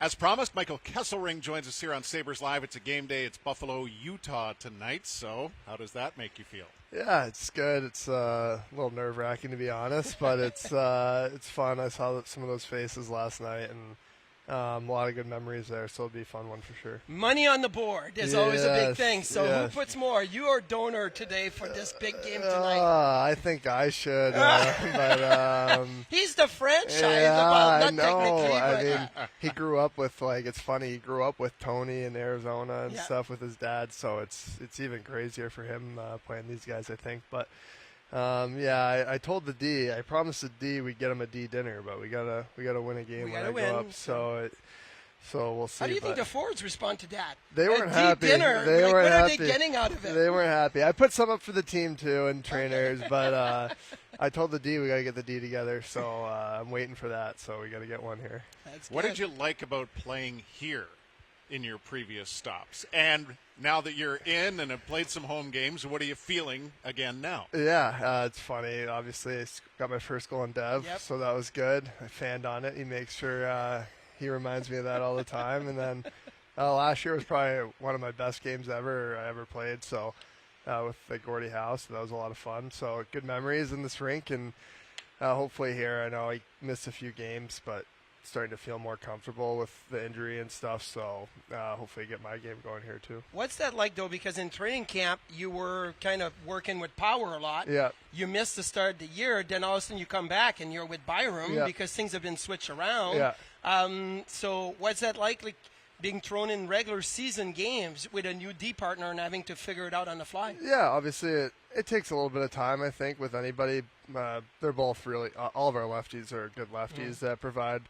As promised, Michael Kesselring joins us here on Sabres Live. It's a game day. It's Buffalo, Utah tonight. So how does that make you feel? Yeah, it's good. It's a little nerve-wracking, to be honest, but it's fun. I saw some of those faces last night, and a lot of good memories there, so it'll be a fun one for sure. Money on the board is always a big thing. So who puts more? You or donor today for this big game tonight? I think I should, but he's the franchise. I know. I mean, he grew up with it's funny. He grew up with Tony in Arizona and stuff with his dad, so it's even crazier for him playing these guys, I think. But I told the D. I promised the D we'd get him a D dinner, but we gotta win a game when I go up. So we'll see. How do you think the forwards respond to that? They weren't happy. Dinner. They weren't what happy. are they getting out of it? They weren't happy. I put some up for the team too and trainers, but I told the D we gotta get the D together. So I'm waiting for that. So we gotta get one here. That's what good. did you like about playing here in your previous stops? And now that you're in and have played some home games, what are you feeling again now? Yeah, it's funny. Obviously, I got my first goal in Dev, so that was good. I fanned on it. He makes sure he reminds me of that all the time. And then last year was probably one of my best games I ever played. So with the Gordie House, that was a lot of fun. So good memories in this rink, and hopefully here. I know I missed a few games, but starting to feel more comfortable with the injury and stuff, so hopefully get my game going here too. What's that like, though? Because in training camp, you were kind of working with power a lot. Yeah. You missed the start of the year, then all of a sudden you come back and you're with Biron because things have been switched around. Yeah. So what's that like being thrown in regular season games with a new D partner and having to figure it out on the fly? Yeah, obviously it takes a little bit of time, I think, with anybody. They're both really, all of our lefties are good lefties that provide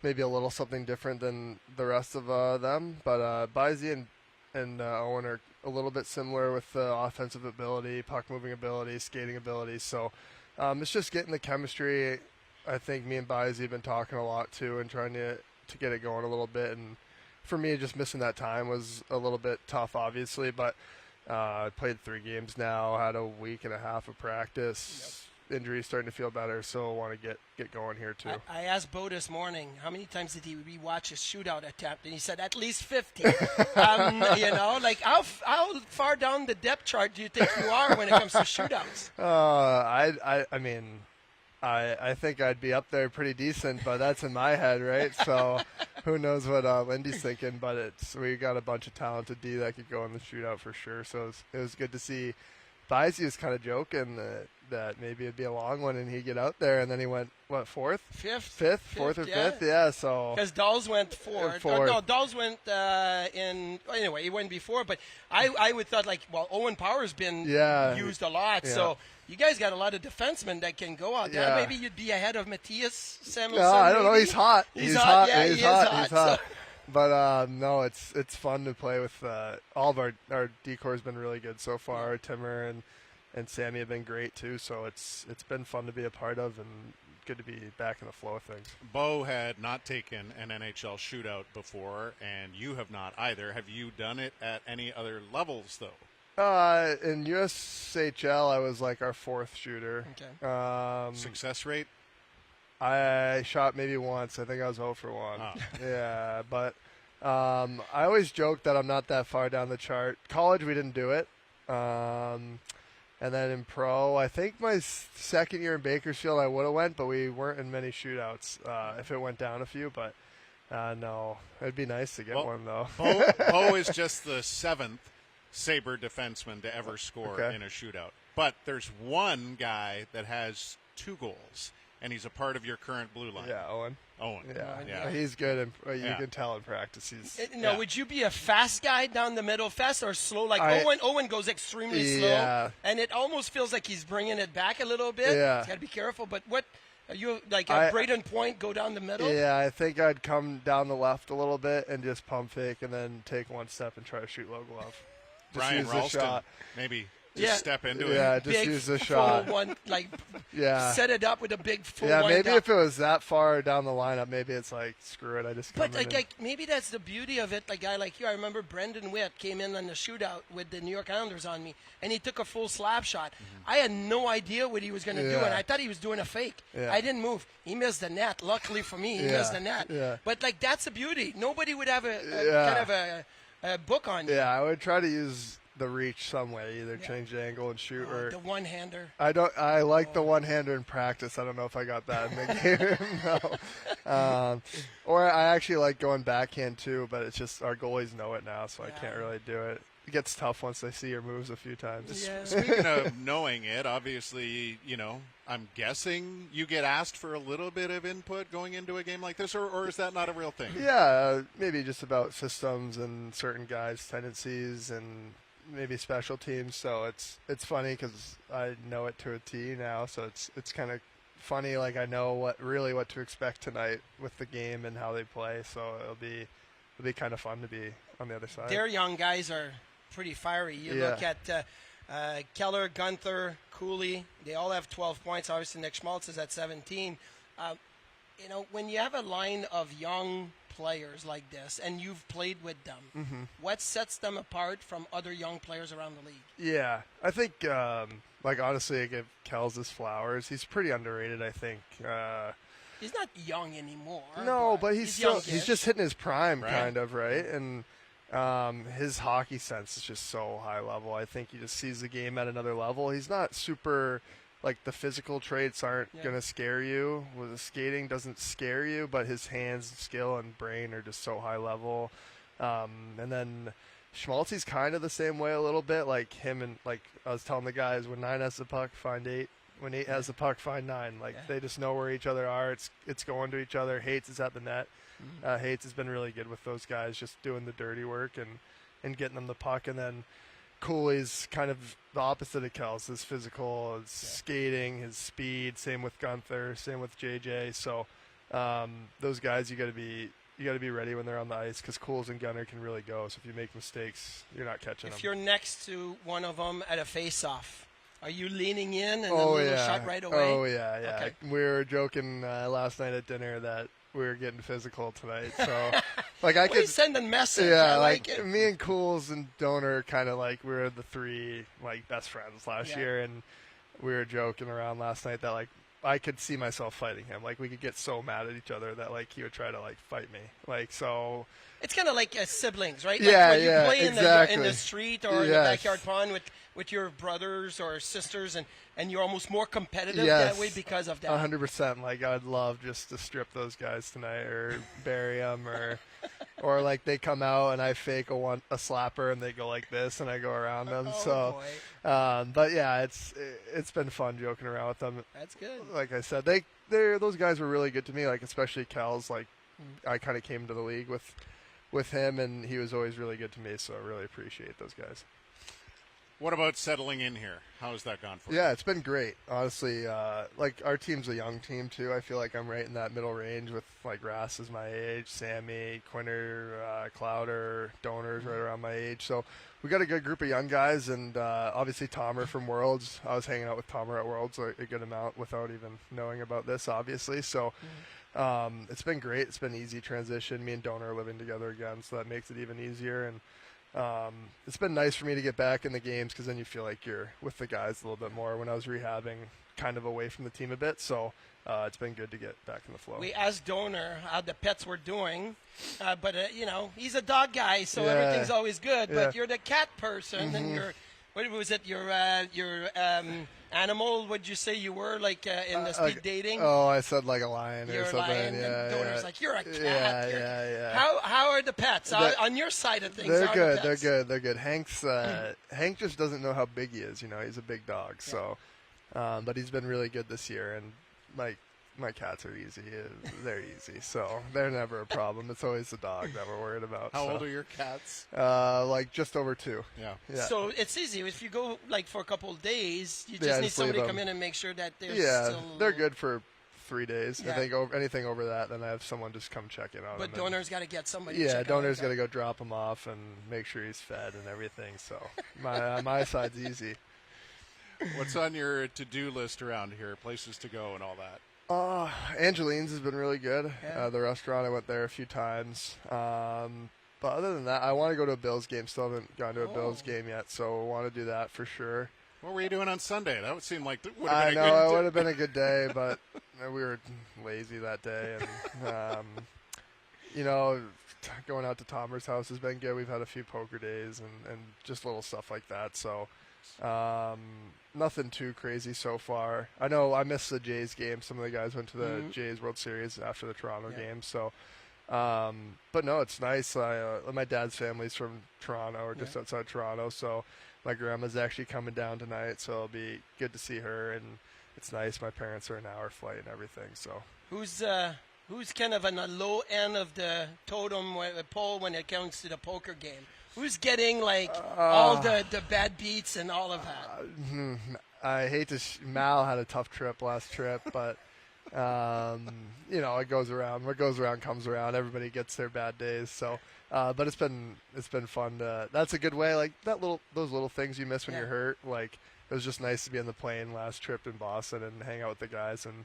maybe a little something different than the rest of them. But Bizey and Owen are a little bit similar with the offensive ability, puck moving ability, skating ability. So it's just getting the chemistry. I think me and Bizey have been talking a lot too and trying to get it going a little bit. And for me, just missing that time was a little bit tough, obviously. But I played 3 games now, had a week and a half of practice. Injury starting to feel better, so I want to get going here too. I asked Bo this morning how many times did he rewatch his shootout attempt, and he said at least 50. How far down the depth chart do you think you are when it comes to shootouts? I think I'd be up there pretty decent, but that's in my head, right? So who knows what Lindy's thinking? But we got a bunch of talented D that could go in the shootout for sure. So it was good to see. Bizey was kind of joking that maybe it'd be a long one and he'd get out there, and then he went, what, fourth? Fifth or fifth? Yeah, so. Because Dawes went fourth. No, Dawes went anyway, he went before, but I would thought, Owen Power's been used a lot, so you guys got a lot of defensemen that can go out there. Yeah. Maybe you'd be ahead of Matthias Samuelsson. No, I don't know. He's hot. He's hot. Yeah, he's hot. So. But no, it's fun to play with. All of our decor has been really good so far. Timmer and Sammy have been great too. So it's been fun to be a part of and good to be back in the flow of things. Bo had not taken an NHL shootout before, and you have not either. Have you done it at any other levels though? In USHL, I was like our 4th shooter. Okay. Success rate? I shot maybe once. I think I was 0 for 1. Oh. Yeah, but I always joke that I'm not that far down the chart. College, we didn't do it. And then in pro, I think my second year in Bakersfield, I would have went, but we weren't in many shootouts if it went down a few. But no, it'd be nice to get one, though. Bo is just the 7th Sabre defenseman to ever score in a shootout. But there's one guy that has 2 goals. And he's a part of your current blue line. Yeah, Owen. Yeah. He's good, and you can tell in practice. Would you be a fast guy down the middle, fast or slow? Owen goes extremely slow, and it almost feels like he's bringing it back a little bit. Yeah. He's got to be careful. But what are you a Braden Point? Go down the middle. Yeah, I think I'd come down the left a little bit and just pump fake, and then take one step and try to shoot low glove. Brian Ralston, maybe Just step into it. Yeah, just big use the shot. One, set it up with a big full Yeah, wind maybe up. if it was that far down the lineup, maybe it's like, screw it, I just come But maybe that's the beauty of it. A guy like you, I remember Brendan Witt came in on the shootout with the New York Islanders on me, and he took a full slap shot. I had no idea what he was going to do, and I thought he was doing a fake. Yeah. I didn't move. He missed the net. Luckily for me, he missed the net. Yeah. But that's the beauty. Nobody would have kind of a book on you. Yeah, I would try to use the reach some way, either change the angle and shoot, or the one-hander. I like the one-hander in practice. I don't know if I got that in the game. No. Or I actually like going backhand too, but it's just our goalies know it now, so I can't really do it. It gets tough once they see your moves a few times. Yeah. Speaking of knowing it, obviously, I'm guessing you get asked for a little bit of input going into a game like this, or is that not a real thing? Yeah, maybe just about systems and certain guys' tendencies and maybe special teams. So it's funny because I know it to a T now, so it's kind of funny. Like, I know what to expect tonight with the game and how they play. So it'll be kind of fun to be on the other side. Their young guys are pretty fiery. You look at Keller, Gunther, Cooley. They all have 12 points. Obviously, Nick Schmaltz is at 17. When you have a line of young players like this, and you've played with them, what sets them apart from other young players around the league? Yeah, I think, honestly, I give Kells his flowers. He's pretty underrated, I think. He's not young anymore. No, but he's just hitting his prime, right. kind of, right? And his hockey sense is just so high level. I think he just sees the game at another level. He's not super, the physical traits aren't going to scare you. With the skating doesn't scare you, but his hands, skill, and brain are just so high level. And then Schmaltzy's kind of the same way a little bit, like him, and I was telling the guys, when 9 has the puck, find 8. When 8 has the puck, find 9. They just know where each other are. It's going to each other. Hates is at the net. Hates has been really good with those guys, just doing the dirty work and getting them the puck. And then Cooley's kind of the opposite of Kells. His physical, his skating, his speed. Same with Gunther. Same with JJ. So those guys, you got to be ready when they're on the ice, because Cools and Gunner can really go. So if you make mistakes, you're not catching them. If you're next to one of them at a face-off, are you leaning in and a little shot right away? Oh, yeah. Okay. We were joking last night at dinner that we were getting physical tonight. So, I could send a message. Yeah, I like it. Me and Cools and Donor kind of we were the 3 best friends last year, and we were joking around last night that I could see myself fighting him. We could get so mad at each other that he would try to fight me. So. It's kind of like siblings, right? Yeah, when you play exactly. in the street or in the backyard pond with your brothers or sisters, and you're almost more competitive that way because of that. 100%. I'd love just to strip those guys tonight, or bury them, or they come out and I fake a slapper and they go like this and I go around them. Boy. But yeah, it's been fun joking around with them. That's good. Like I said, those guys were really good to me. Especially Kells. I kind of came to the league with him, and he was always really good to me. So I really appreciate those guys. What about settling in here? How has that gone for you? Yeah, it's been great. Honestly, our team's a young team too. I feel like I'm right in that middle range with Rass is my age, Sammy, Quinter, Clouder, Donors right around my age. So we got a good group of young guys, and obviously Tomer from Worlds. I was hanging out with Tomer at Worlds a good amount without even knowing about this, obviously. So it's been great. It's been easy transition. Me and Donor are living together again, so that makes it even easier. And it's been nice for me to get back in the games, because then you feel like you're with the guys a little bit more. When I was rehabbing, kind of away from the team a bit, so it's been good to get back in the flow. We asked Donor how the pets were doing, but he's a dog guy, so everything's always good. But you're the cat person, and you're, what was it? Your animal? Would you say you were in the speed dating? Oh, I said a lion you're or something. Lion, and Donor's you're a cat. Yeah. How are the pets on your side of things? They're good. They're good. Hank just doesn't know how big he is. He's a big dog. So, but he's been really good this year, and my cats are easy. They're easy, so they're never a problem. It's always the dog that we're worried about. How old are your cats? Just over 2. Yeah. So it's easy. If you go for a couple of days, you just need somebody to come in and make sure that they're still. They're good for 3 days. I think anything over that, then I have someone just come check in on him. But Donor's got to get somebody. Yeah, Donor's got to go drop him off and make sure he's fed and everything. So my side's easy. What's on your to-do list around here? Places to go and all that. Angeline's has been really good. Yeah. The restaurant, I went there a few times. But other than that, I want to go to a Bills game. Still haven't gone to a Bills game yet, so I want to do that for sure. What were you doing on Sunday? That would seem like it would have been a good day. It would have been a good day, but we were lazy that day. And, going out to Tomer's house has been good. We've had a few poker days and just little stuff like that. So nothing too crazy so far. I know I missed the Jays game. Some of the guys went to the Jays World Series after the Toronto game. So, but no, it's nice. My dad's family's from Toronto or just outside Toronto. So my grandma's actually coming down tonight. So it'll be good to see her. And it's nice. My parents are an hour flight and everything. So Who's kind of on the low end of the totem pole when it comes to the poker game? Who's getting all the bad beats and all of that? I hate to. Mal had a tough last trip, but it goes around. What goes around comes around. Everybody gets their bad days. So, but it's been fun. That's a good way. Like those little things you miss when you're hurt. Like it was just nice to be on the plane last trip in Boston and hang out with the guys and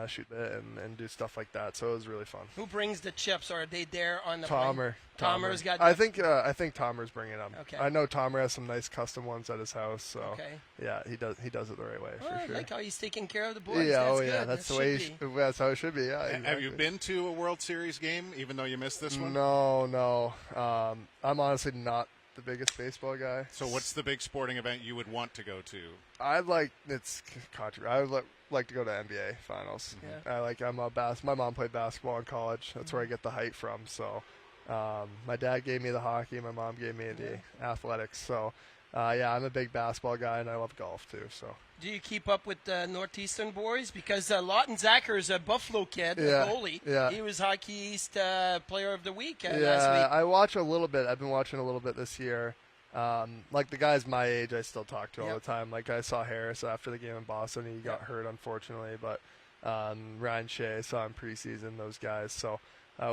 shoot it and do stuff like that. So it was really fun. Who brings the chips? Or are they there on the Tomer. Tomer's got. I think Tomer's bringing them. Okay. I know Tomer has some nice custom ones at his house. So yeah, he does it the right way for sure. I like how he's taking care of the boys. Yeah, that's good. That's the way. That's how it should be. Yeah. Exactly. Have you been to a World Series game, even though you missed this one? No. I'm honestly not the biggest baseball guy. So what's the big sporting event you would want to go to? I would like to go to NBA finals. Yeah. My mom played basketball in college. That's where I get the height from. So my dad gave me the hockey. My mom gave me the athletics. So I'm a big basketball guy and I love golf too. So. Do you keep up with the Northeastern boys? Because Lawton Zacher is a Buffalo kid, a goalie. Yeah. He was Hockey East Player of the Week last week. I watch a little bit. I've been watching a little bit this year. Like the guys my age, I still talk to all the time. Like I saw Harris after the game in Boston. He got hurt, unfortunately. But Ryan Shea, saw him preseason, those guys. So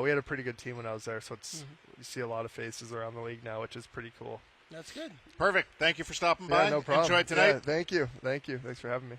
we had a pretty good team when I was there. So you see a lot of faces around the league now, which is pretty cool. That's good. Perfect. Thank you for stopping by. No problem. Enjoy tonight. Yeah, thank you. Thanks for having me.